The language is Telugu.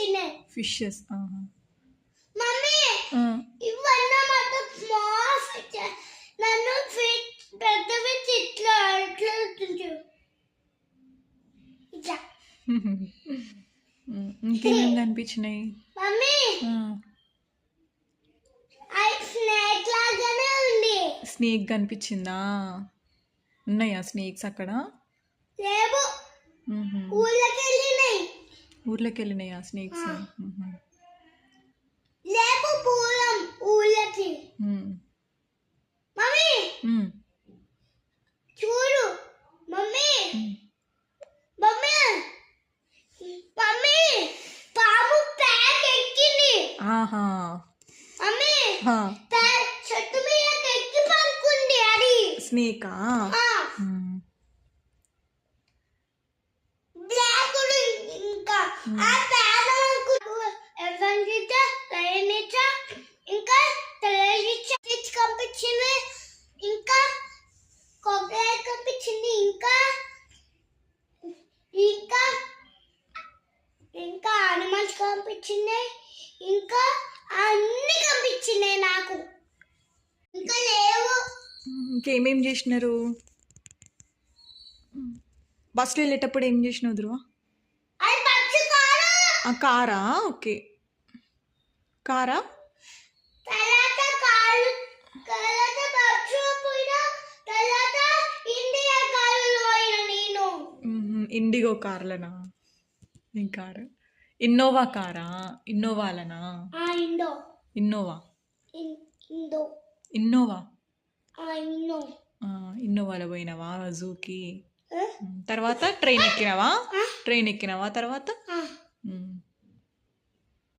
వచ్చినాయి. ఫిషెస్. మమ్మీ ఇవన్నీ మాత్రం స్మాల్ ఫిష్. నన్ను ఫిష్ పెద్ద ఫిష్ ఇట్లా ఉంటుంది. ఇట్లా ఇంకేమేమి కనిపించినాయి మమ్మీ? స్నేక్ లాగానే ఉంది. స్నేక్ కనిపించిందా? ఉన్నాయా స్నేక్స్ అక్కడ? లేవు. ఊర్లోకి వెళ్ళినాయా స్నేక్స్? లేవు పూలం ఊళ్ళకి. మమ్మీ చూడు. మమ్మీ మమ్మీ మమ్మీ పాము ప్యాక్ ఎక్కింది. మమ్మీ చెట్టు మీద ఎక్కి పడుకుంది. అది స్నేకా? బ్లాక్ ఇంకా ఆ ప్యాన్ ఇంకా కనిపించింది. ఇంకా కొబ్బరి కనిపించింది. ఇంకా ఇంకా ఇంకా అనిమల్స్ కనిపించింది. ఇంకా అన్ని కనిపించినాయి నాకు. ఇంకా లేవు. ఇంకేమేం చేసినారు? బస్సులో వెళ్ళేటప్పుడు ఏం చేసినావు ధ్రువ? కారా? ఓకే, కారా. ఇండిగో కార్లనా? ఏం కారు? ఇన్నోవా కారా? ఇన్నోవాలనా? ఇన్నోవా ఇన్నోవాలో పోయినావా జూకి? తర్వాత ట్రైన్ ఎక్కినావా? తర్వాత